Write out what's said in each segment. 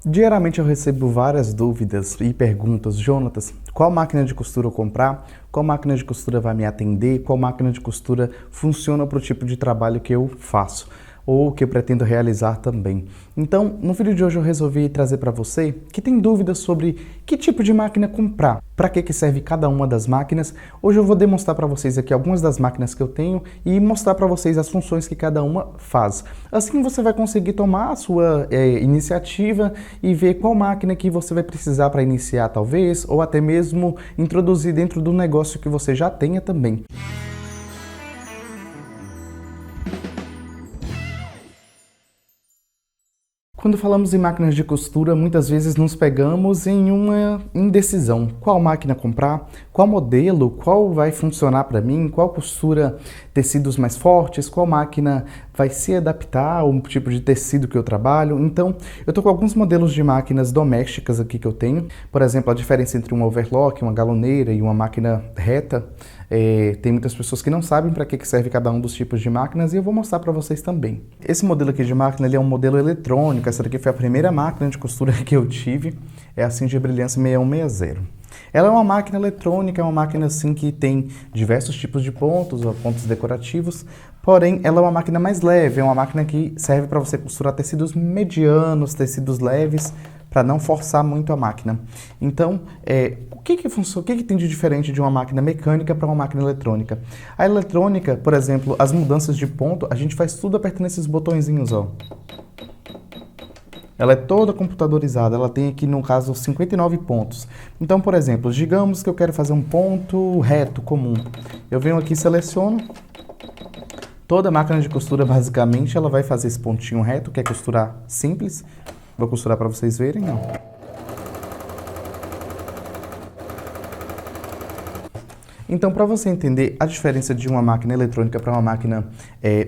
Diariamente eu recebo várias dúvidas e perguntas. Jonatas, qual máquina de costura eu comprar? Qual máquina de costura vai me atender? Qual máquina de costura funciona para o tipo de trabalho que eu faço? Ou que eu pretendo realizar também. Então, no vídeo de hoje eu resolvi trazer para você que tem dúvidas sobre que tipo de máquina comprar, para que serve cada uma das máquinas. Hoje eu vou demonstrar para vocês aqui algumas das máquinas que eu tenho e mostrar para vocês as funções que cada uma faz. Assim você vai conseguir tomar a sua iniciativa e ver qual máquina que você vai precisar para iniciar talvez, ou até mesmo introduzir dentro do negócio que você já tenha também. Quando falamos em máquinas de costura, muitas vezes nos pegamos em uma indecisão. Qual máquina comprar? Qual modelo? Qual vai funcionar para mim? Qual costura tecidos mais fortes? Qual máquina vai se adaptar ao tipo de tecido que eu trabalho? Então, eu estou com alguns modelos de máquinas domésticas aqui que eu tenho. Por exemplo, a diferença entre uma overlock, uma galoneira e uma máquina reta. Tem muitas pessoas que não sabem para que serve cada um dos tipos de máquinas e eu vou mostrar para vocês também. Esse modelo aqui de máquina ele é um modelo eletrônico, essa daqui foi a primeira máquina de costura que eu tive, é a Singer Brilhance 6160. Ela é uma máquina eletrônica, é uma máquina assim que tem diversos tipos de pontos, ou pontos decorativos, porém ela é uma máquina mais leve, é uma máquina que serve para você costurar tecidos medianos, tecidos leves, para não forçar muito a máquina. Então, o que tem de diferente de uma máquina mecânica para uma máquina eletrônica? A eletrônica, por exemplo, as mudanças de ponto, a gente faz tudo apertando esses botõezinhos, ó. Ela é toda computadorizada, ela tem aqui, no caso, 59 pontos. Então, por exemplo, digamos que eu quero fazer um ponto reto comum. Eu venho aqui e seleciono. Toda máquina de costura, basicamente, ela vai fazer esse pontinho reto, que é costurar simples. Vou costurar para vocês verem, ó. Então, para você entender a diferença de uma máquina eletrônica para uma máquina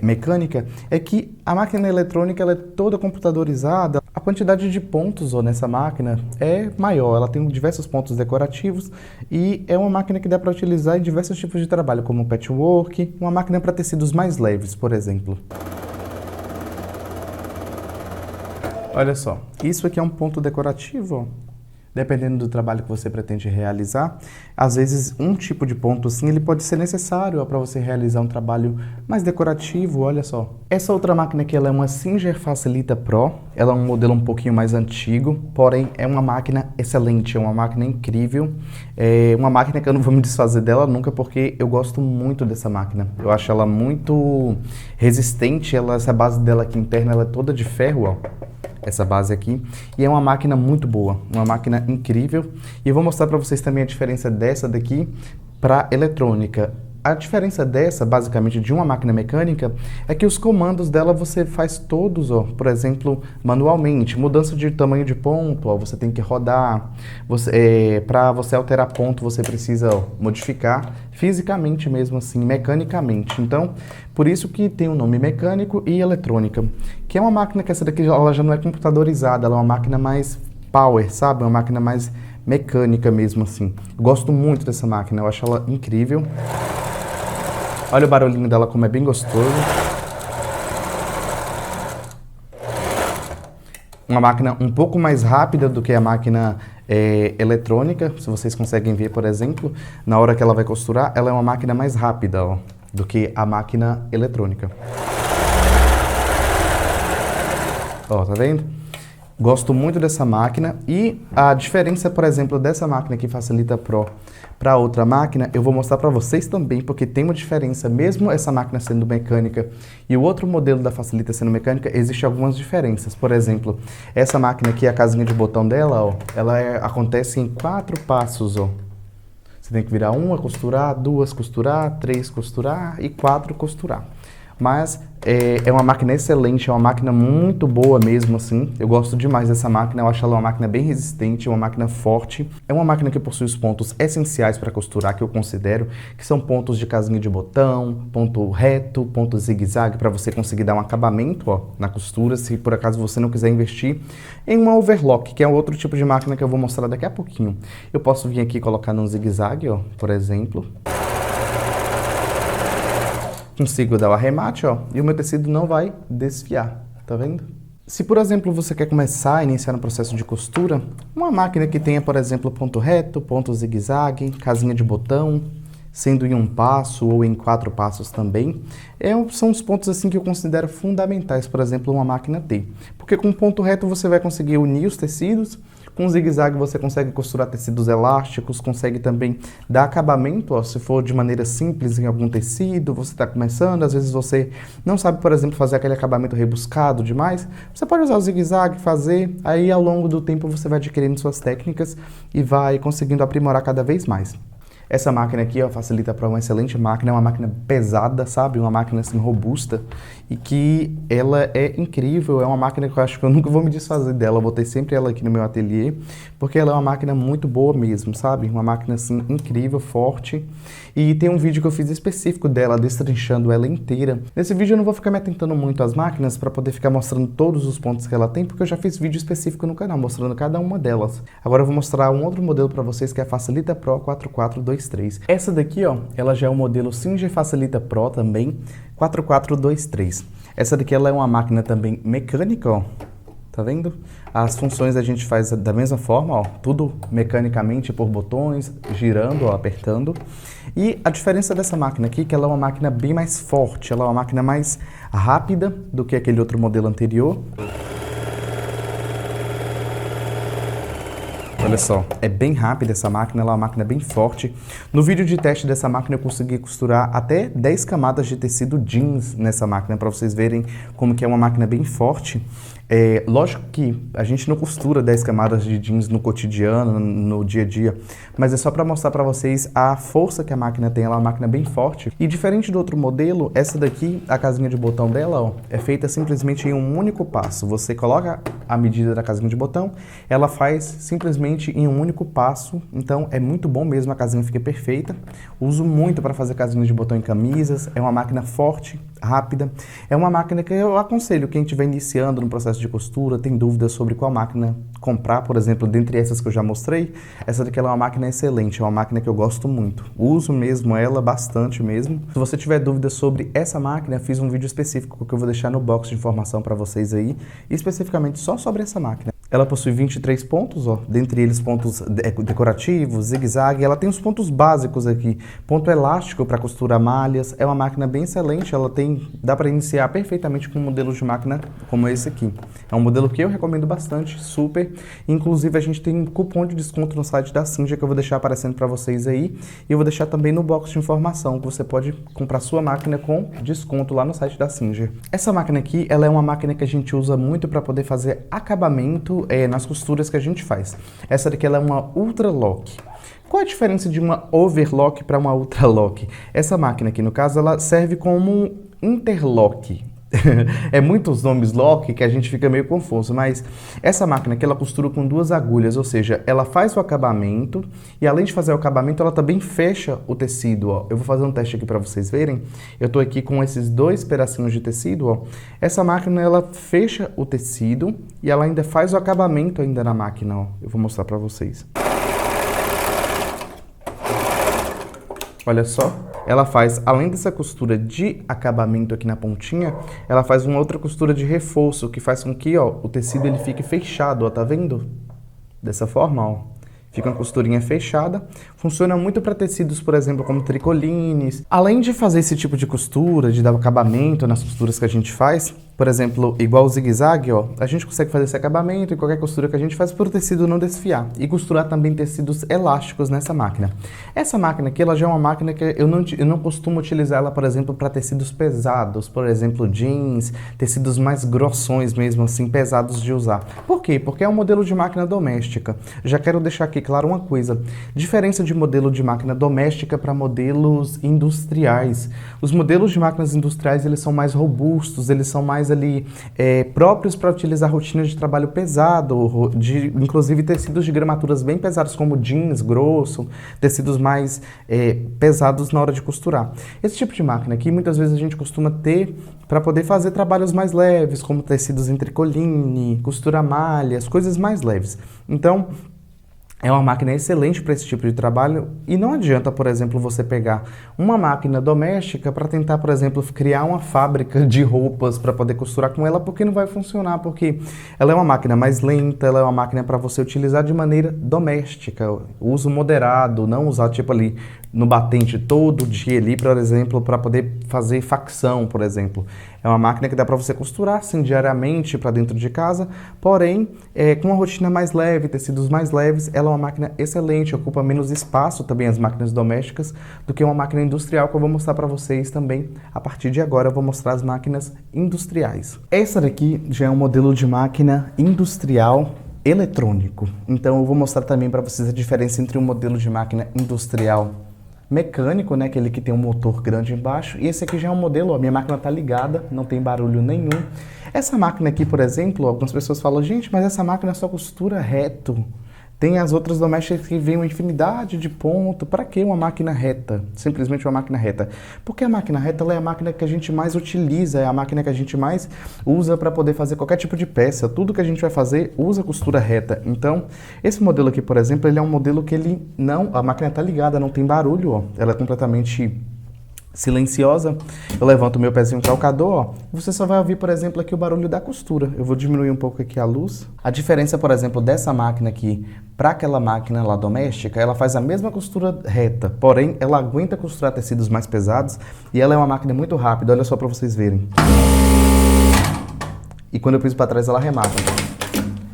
mecânica, é que a máquina eletrônica ela é toda computadorizada, a quantidade de pontos nessa máquina é maior, ela tem diversos pontos decorativos e é uma máquina que dá para utilizar em diversos tipos de trabalho, como patchwork, uma máquina para tecidos mais leves, por exemplo. Olha só, isso aqui é um ponto decorativo, ó. Dependendo do trabalho que você pretende realizar, às vezes um tipo de ponto assim, ele pode ser necessário para você realizar um trabalho mais decorativo, olha só. Essa outra máquina aqui, ela é uma Singer Facilita Pro, ela é um modelo um pouquinho mais antigo, porém é uma máquina excelente, é uma máquina incrível, é uma máquina que eu não vou me desfazer dela nunca, porque eu gosto muito dessa máquina. Eu acho ela muito resistente, essa base dela aqui interna, ela é toda de ferro, ó. Essa base aqui, e é uma máquina muito boa, uma máquina incrível, e eu vou mostrar para vocês também a diferença dessa daqui para eletrônica. A diferença dessa, basicamente, de uma máquina mecânica, é que os comandos dela você faz todos, ó, por exemplo, manualmente. Mudança de tamanho de ponto, ó, você tem que rodar. Para você alterar ponto, você precisa modificar fisicamente mesmo assim, mecanicamente. Então, por isso que tem o nome mecânico e eletrônica. Que é uma máquina que essa daqui ela já não é computadorizada, ela é uma máquina mais power, sabe? Uma máquina mais mecânica mesmo assim. Eu gosto muito dessa máquina, eu acho ela incrível. Olha o barulhinho dela como é bem gostoso. Uma máquina um pouco mais rápida do que a máquina eletrônica. Se vocês conseguem ver, por exemplo, na hora que ela vai costurar, ela é uma máquina mais rápida, ó, do que a máquina eletrônica. Ó, tá vendo? Gosto muito dessa máquina e a diferença, por exemplo, dessa máquina que Facilita Pro para outra máquina, eu vou mostrar para vocês também, porque tem uma diferença, mesmo essa máquina sendo mecânica e o outro modelo da Facilita sendo mecânica, existem algumas diferenças. Por exemplo, essa máquina aqui, a casinha de botão dela, ó, ela acontece em 4 passos, ó. Você tem que virar uma, costurar, 2, costurar, 3, costurar e 4, costurar. Mas é uma máquina excelente, é uma máquina muito boa mesmo, assim. Eu gosto demais dessa máquina, eu acho ela uma máquina bem resistente, uma máquina forte. É uma máquina que possui os pontos essenciais para costurar, que eu considero, que são pontos de casinha de botão, ponto reto, ponto zigue-zague, para você conseguir dar um acabamento, ó, na costura, se por acaso você não quiser investir em uma overlock, que é outro tipo de máquina que eu vou mostrar daqui a pouquinho. Eu posso vir aqui e colocar num zigue-zague, ó, por exemplo. Consigo dar o arremate, ó, e o meu tecido não vai desfiar, tá vendo? Se, por exemplo, você quer começar a iniciar no processo de costura, uma máquina que tenha, por exemplo, ponto reto, ponto zigue-zague, casinha de botão, sendo em um passo ou em 4 passos também, são os pontos assim que eu considero fundamentais, por exemplo, uma máquina ter. Porque com ponto reto você vai conseguir unir os tecidos, com zigue-zague você consegue costurar tecidos elásticos, consegue também dar acabamento, ó, se for de maneira simples em algum tecido, você está começando, às vezes você não sabe, por exemplo, fazer aquele acabamento rebuscado demais, você pode usar o zigue-zague, fazer, aí ao longo do tempo você vai adquirindo suas técnicas e vai conseguindo aprimorar cada vez mais. Essa máquina aqui, ó, facilita para uma excelente máquina, é uma máquina pesada, sabe? Uma máquina assim robusta e que ela é incrível, é uma máquina que eu acho que eu nunca vou me desfazer dela, eu vou ter sempre ela aqui no meu ateliê, porque ela é uma máquina muito boa mesmo, sabe? Uma máquina assim incrível, forte. E tem um vídeo que eu fiz específico dela, destrinchando ela inteira. Nesse vídeo eu não vou ficar me atentando muito às máquinas para poder ficar mostrando todos os pontos que ela tem, porque eu já fiz vídeo específico no canal, mostrando cada uma delas. Agora eu vou mostrar um outro modelo para vocês, que é a Facilita Pro 4423. Essa daqui, ó, ela já é o modelo Singer Facilita Pro também, 4423. Essa daqui ela é uma máquina também mecânica, ó. Tá vendo? As funções a gente faz da mesma forma, ó, tudo mecanicamente por botões, girando, ó, apertando. E a diferença dessa máquina aqui é que ela é uma máquina bem mais forte, ela é uma máquina mais rápida do que aquele outro modelo anterior. Olha só, é bem rápida essa máquina, ela é uma máquina bem forte. No vídeo de teste dessa máquina eu consegui costurar até 10 camadas de tecido jeans nessa máquina, para vocês verem como que é uma máquina bem forte. Lógico que a gente não costura 10 camadas de jeans no cotidiano, no dia a dia, mas é só para mostrar para vocês a força que a máquina tem, ela é uma máquina bem forte. E diferente do outro modelo, essa daqui, a casinha de botão dela, ó, é feita simplesmente em um único passo. Você coloca a medida da casinha de botão, ela faz simplesmente em um único passo, então é muito bom mesmo, a casinha fica perfeita. Uso muito para fazer casinhas de botão em camisas, é uma máquina forte, rápida, é uma máquina que eu aconselho quem estiver iniciando no processo de costura, tem dúvidas sobre qual máquina comprar, por exemplo, dentre essas que eu já mostrei, essa daqui ela é uma máquina excelente, é uma máquina que eu gosto muito, uso mesmo ela bastante mesmo. Se você tiver dúvidas sobre essa máquina, eu fiz um vídeo específico que eu vou deixar no box de informação para vocês aí, especificamente só sobre essa máquina. Ela possui 23 pontos, ó, dentre eles pontos decorativos, zigue-zague, ela tem os pontos básicos aqui, ponto elástico para costurar malhas, é uma máquina bem excelente, dá para iniciar perfeitamente com um modelo de máquina como esse aqui. É um modelo que eu recomendo bastante, super, inclusive a gente tem um cupom de desconto no site da Singer que eu vou deixar aparecendo para vocês aí, e eu vou deixar também no box de informação, que você pode comprar sua máquina com desconto lá no site da Singer. Essa máquina aqui, ela é uma máquina que a gente usa muito para poder fazer acabamento nas costuras que a gente faz. Essa daqui ela é uma Ultra Lock. Qual a diferença de uma Overlock para uma Ultra Lock? Essa máquina aqui, no caso, ela serve como um interlock. É muitos nomes lock que a gente fica meio confuso, mas essa máquina aqui ela costura com 2 agulhas, ou seja, ela faz o acabamento e além de fazer o acabamento, ela também fecha o tecido, ó. Eu vou fazer um teste aqui para vocês verem. Eu tô aqui com esses 2 pedacinhos de tecido, ó. Essa máquina ela fecha o tecido e ela ainda faz o acabamento ainda na máquina, ó. Eu vou mostrar para vocês. Olha só. Ela faz, além dessa costura de acabamento aqui na pontinha, ela faz uma outra costura de reforço, que faz com que, ó, o tecido ele fique fechado, ó, tá vendo? Dessa forma, ó. Fica uma costurinha fechada. Funciona muito para tecidos, por exemplo, como tricolines. Além de fazer esse tipo de costura, de dar acabamento nas costuras que a gente faz, por exemplo, igual o zigue-zague, ó, a gente consegue fazer esse acabamento em qualquer costura que a gente faz para o tecido não desfiar. E costurar também tecidos elásticos nessa máquina. Essa máquina aqui, ela já é uma máquina que eu não costumo utilizar ela, por exemplo, para tecidos pesados, por exemplo, jeans, tecidos mais grossões mesmo, assim, pesados de usar. Por quê? Porque é um modelo de máquina doméstica. Já quero deixar aqui claro uma coisa. Diferença de modelo de máquina doméstica para modelos industriais. Os modelos de máquinas industriais, eles são mais robustos, eles são mais ali próprios para utilizar rotinas de trabalho pesado, inclusive tecidos de gramaturas bem pesados, como jeans grosso, tecidos mais pesados na hora de costurar. Esse tipo de máquina aqui, muitas vezes a gente costuma ter para poder fazer trabalhos mais leves, como tecidos em tricoline, costura malhas, coisas mais leves. Então, É uma máquina excelente para esse tipo de trabalho e não adianta, por exemplo, você pegar uma máquina doméstica para tentar, por exemplo, criar uma fábrica de roupas para poder costurar com ela, porque não vai funcionar, porque ela é uma máquina mais lenta, ela é uma máquina para você utilizar de maneira doméstica, uso moderado, não usar tipo ali no batente todo dia ali, por exemplo, para poder fazer facção, por exemplo. É uma máquina que dá para você costurar sim, diariamente para dentro de casa, porém, com uma rotina mais leve, tecidos mais leves, ela é uma máquina excelente, ocupa menos espaço também as máquinas domésticas do que uma máquina industrial que eu vou mostrar para vocês também. A partir de agora eu vou mostrar as máquinas industriais. Essa daqui já é um modelo de máquina industrial eletrônico. Então eu vou mostrar também para vocês a diferença entre um modelo de máquina industrial mecânico, né, aquele que tem um motor grande embaixo, e esse aqui já é um modelo, ó, minha máquina tá ligada, não tem barulho nenhum. Essa máquina aqui, por exemplo, algumas pessoas falam, gente, mas essa máquina só costura reto. Tem as outras domésticas que vêm uma infinidade de pontos. Para que uma máquina reta? Simplesmente uma máquina reta. Porque a máquina reta ela é a máquina que a gente mais utiliza, é a máquina que a gente mais usa para poder fazer qualquer tipo de peça. Tudo que a gente vai fazer usa costura reta. Então, esse modelo aqui, por exemplo, ele é um modelo que ele não... A máquina está ligada, não tem barulho, ó. Ela é completamente silenciosa. Eu levanto o meu pezinho calcador, ó. Você só vai ouvir, por exemplo, aqui o barulho da costura. Eu vou diminuir um pouco aqui a luz. A diferença, por exemplo, dessa máquina aqui para aquela máquina lá doméstica, ela faz a mesma costura reta, porém ela aguenta costurar tecidos mais pesados e ela é uma máquina muito rápida. Olha só para vocês verem. E quando eu piso para trás, ela remata.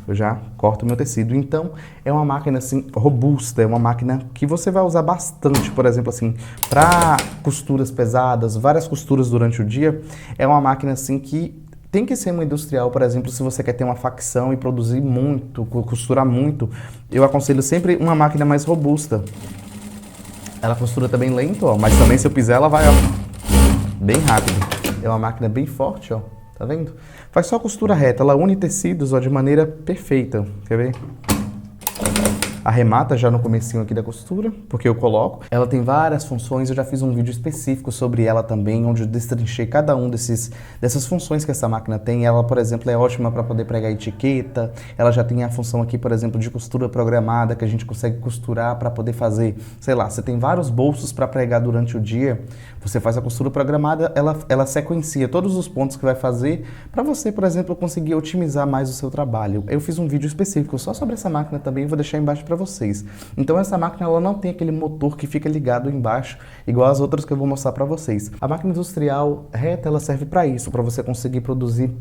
Eu já corto o meu tecido. Então, é uma máquina assim robusta, é uma máquina que você vai usar bastante, por exemplo, assim, para costuras pesadas, várias costuras durante o dia. É uma máquina assim que tem que ser uma industrial, por exemplo, se você quer ter uma facção e produzir muito, costurar muito. Eu aconselho sempre uma máquina mais robusta. Ela costura também lento, ó, mas também se eu pisar ela vai, ó, bem rápido. É uma máquina bem forte, ó. Tá vendo? Faz só costura reta, ela une tecidos, ó, de maneira perfeita. Quer ver? Arremata já no comecinho aqui da costura, porque eu coloco. Ela tem várias funções, eu já fiz um vídeo específico sobre ela também, onde eu destrinchei cada um dessas funções que essa máquina tem. Ela, por exemplo, é ótima para poder pregar etiqueta. Ela já tem a função aqui, por exemplo, de costura programada, que a gente consegue costurar para poder fazer, sei lá, você tem vários bolsos para pregar durante o dia, você faz a costura programada, ela sequencia todos os pontos que vai fazer para você, por exemplo, conseguir otimizar mais o seu trabalho. Eu fiz um vídeo específico só sobre essa máquina também, vou deixar embaixo para vocês. Então essa máquina ela não tem aquele motor que fica ligado embaixo, igual as outras que eu vou mostrar para vocês. A máquina industrial reta, ela serve para isso, para você conseguir produzir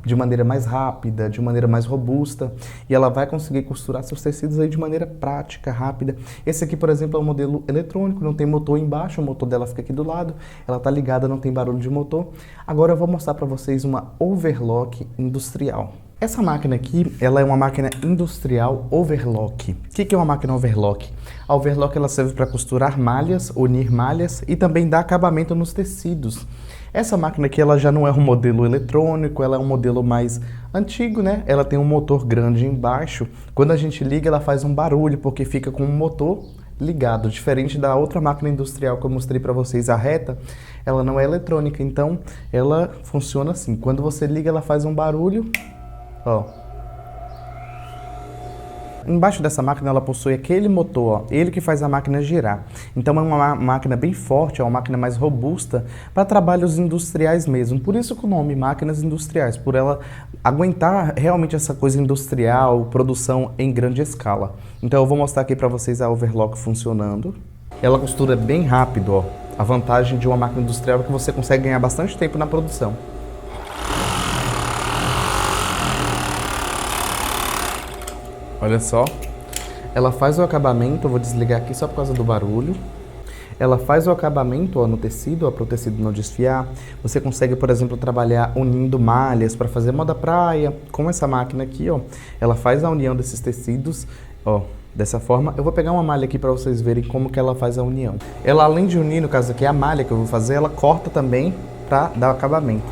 de maneira mais rápida, de maneira mais robusta, e ela vai conseguir costurar seus tecidos aí de maneira prática, rápida. Esse aqui, por exemplo, é um modelo eletrônico, não tem motor embaixo, o motor dela fica aqui do lado, ela tá ligada, não tem barulho de motor. Agora eu vou mostrar para vocês uma overlock industrial. Essa máquina aqui, ela é uma máquina industrial overlock. O que é uma máquina overlock? A overlock ela serve para costurar malhas, unir malhas e também dar acabamento nos tecidos. Essa máquina aqui ela já não é um modelo eletrônico, ela é um modelo mais antigo, né? Ela tem um motor grande embaixo. Quando a gente liga, ela faz um barulho porque fica com o motor ligado. Diferente da outra máquina industrial que eu mostrei para vocês, a reta, ela não é eletrônica, então ela funciona assim. Quando você liga, ela faz um barulho. Ó. Embaixo dessa máquina ela possui aquele motor, ó, ele que faz a máquina girar. Então é uma máquina bem forte, é uma máquina mais robusta para trabalhos industriais mesmo. Por isso que o nome máquinas industriais, por ela aguentar realmente essa coisa industrial, produção em grande escala. Então eu vou mostrar aqui para vocês a overlock funcionando. Ela costura bem rápido, ó. A vantagem de uma máquina industrial é que você consegue ganhar bastante tempo na produção. Olha só, ela faz o acabamento, eu vou desligar aqui só por causa do barulho. Ela faz o acabamento, ó, no tecido, para o tecido não desfiar. Você consegue, por exemplo, trabalhar unindo malhas para fazer moda praia. Com essa máquina aqui, ó, ela faz a união desses tecidos, ó, dessa forma. Eu vou pegar uma malha aqui para vocês verem como que ela faz a união. Ela, além de unir, no caso aqui, a malha que eu vou fazer, ela corta também para dar o acabamento.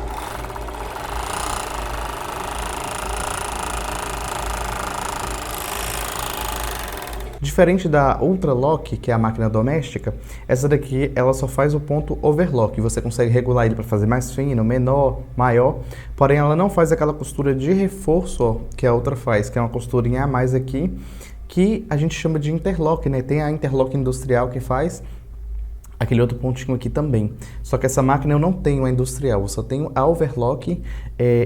Diferente da Ultralock, que é a máquina doméstica, essa daqui ela só faz o ponto overlock. Você consegue regular ele para fazer mais fino, menor, maior, porém ela não faz aquela costura de reforço, ó, que a outra faz, que é uma costurinha a mais aqui, que a gente chama de interlock, né? Tem a interlock industrial que faz aquele outro pontinho aqui também. Só que essa máquina eu não tenho a industrial, eu só tenho a overlock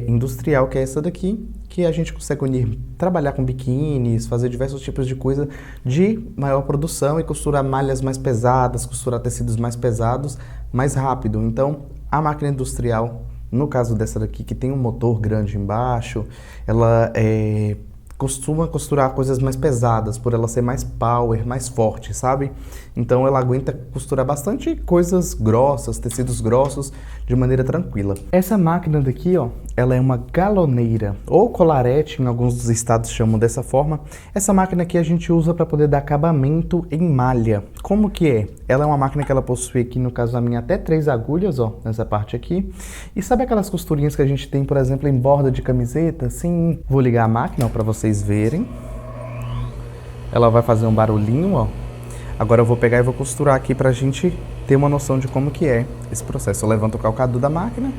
industrial, que é essa daqui, que a gente consegue unir, trabalhar com biquínis, fazer diversos tipos de coisa de maior produção e costurar malhas mais pesadas, costurar tecidos mais pesados, mais rápido. Então, a máquina industrial, no caso dessa daqui, que tem um motor grande embaixo, ela costuma costurar coisas mais pesadas, por ela ser mais power, mais forte, sabe? Então ela aguenta costurar bastante coisas grossas, tecidos grossos, de maneira tranquila. Essa máquina daqui, ó, ela é uma galoneira, ou colarete, em alguns dos estados chamam dessa forma. Essa máquina aqui a gente usa para poder dar acabamento em malha. Como que é? Ela é uma máquina que ela possui aqui, no caso da minha, até 3 agulhas, ó, nessa parte aqui. E sabe aquelas costurinhas que a gente tem, por exemplo, em borda de camiseta? Sim. Vou ligar a máquina, ó, para vocês verem. Ela vai fazer um barulhinho, ó. Agora eu vou pegar e vou costurar aqui pra gente ter uma noção de como que é esse processo. Eu levanto o calcador da máquina.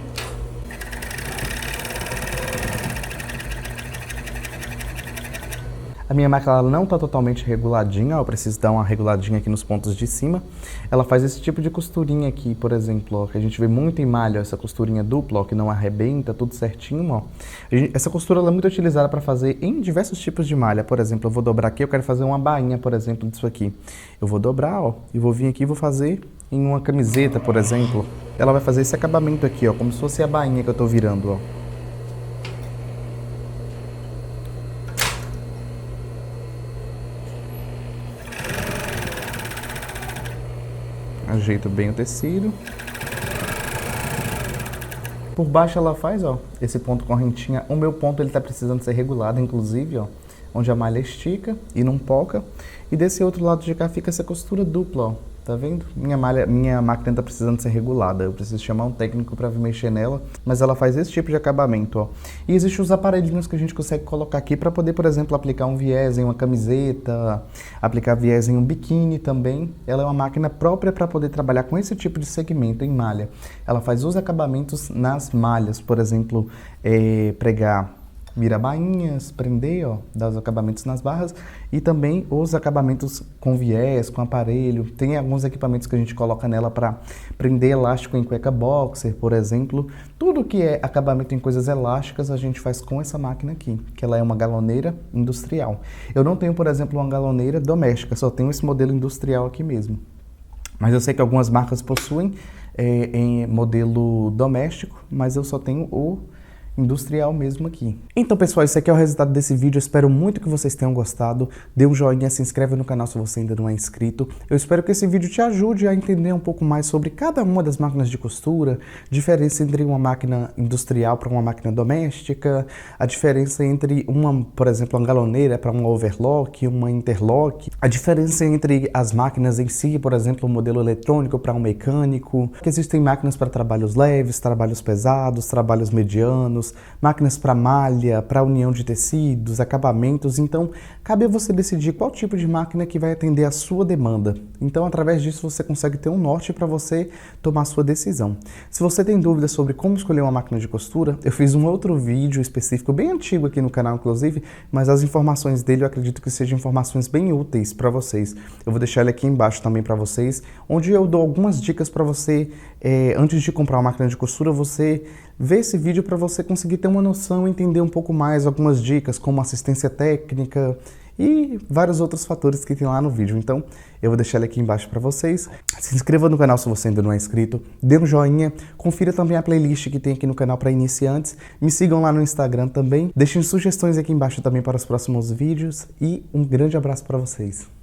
A minha máquina ela não está totalmente reguladinha, eu preciso dar uma reguladinha aqui nos pontos de cima. Ela faz esse tipo de costurinha aqui, por exemplo, ó, que a gente vê muito em malha, essa costurinha dupla, ó, que não arrebenta, tudo certinho, ó. Essa costura ela é muito utilizada para fazer em diversos tipos de malha. Por exemplo, eu vou dobrar aqui, eu quero fazer uma bainha, por exemplo, disso aqui. Eu vou dobrar, ó, e vou vir aqui e vou fazer em uma camiseta, por exemplo. Ela vai fazer esse acabamento aqui, ó, como se fosse a bainha que eu estou virando, ó. Ajeito bem o tecido. Por baixo ela faz, ó, esse ponto correntinha. O meu ponto ele tá precisando ser regulado, inclusive, ó, onde a malha estica e não poca. E desse outro lado de cá fica essa costura dupla, ó. Tá vendo? Minha máquina tá precisando ser regulada. Eu preciso chamar um técnico para vir mexer nela, mas ela faz esse tipo de acabamento, ó. E existem os aparelhinhos que a gente consegue colocar aqui para poder, por exemplo, aplicar um viés em uma camiseta, aplicar viés em um biquíni também. Ela é uma máquina própria para poder trabalhar com esse tipo de segmento em malha. Ela faz os acabamentos nas malhas, por exemplo, pregar vira-bainhas, prender, ó, dar os acabamentos nas barras e também os acabamentos com viés, com aparelho. Tem alguns equipamentos que a gente coloca nela para prender elástico em cueca boxer, por exemplo. Tudo que é acabamento em coisas elásticas a gente faz com essa máquina aqui, que ela é uma galoneira industrial. Eu não tenho, por exemplo, uma galoneira doméstica, só tenho esse modelo industrial aqui mesmo. Mas eu sei que algumas marcas possuem em modelo doméstico, mas eu só tenho o industrial mesmo aqui. Então, pessoal, esse aqui é o resultado desse vídeo. Eu espero muito que vocês tenham gostado. Dê um joinha, se inscreve no canal se você ainda não é inscrito. Eu espero que esse vídeo te ajude a entender um pouco mais sobre cada uma das máquinas de costura, diferença entre uma máquina industrial para uma máquina doméstica, a diferença entre uma, por exemplo, uma galoneira para uma overlock, uma interlock, a diferença entre as máquinas em si, por exemplo, um modelo eletrônico para um mecânico, que existem máquinas para trabalhos leves, trabalhos pesados, trabalhos medianos, máquinas para malha, para união de tecidos, acabamentos. Então, cabe a você decidir qual tipo de máquina que vai atender a sua demanda. Então, através disso, você consegue ter um norte para você tomar a sua decisão. Se você tem dúvidas sobre como escolher uma máquina de costura, eu fiz um outro vídeo específico, bem antigo aqui no canal, inclusive, mas as informações dele eu acredito que sejam informações bem úteis para vocês. Eu vou deixar ele aqui embaixo também para vocês, onde eu dou algumas dicas para você, antes de comprar uma máquina de costura, você ver esse vídeo para você conseguir ter uma noção, entender um pouco mais, algumas dicas como assistência técnica e vários outros fatores que tem lá no vídeo. Então, eu vou deixar ele aqui embaixo para vocês. Se inscreva no canal se você ainda não é inscrito, dê um joinha, confira também a playlist que tem aqui no canal para iniciantes, me sigam lá no Instagram também, deixem sugestões aqui embaixo também para os próximos vídeos e um grande abraço para vocês.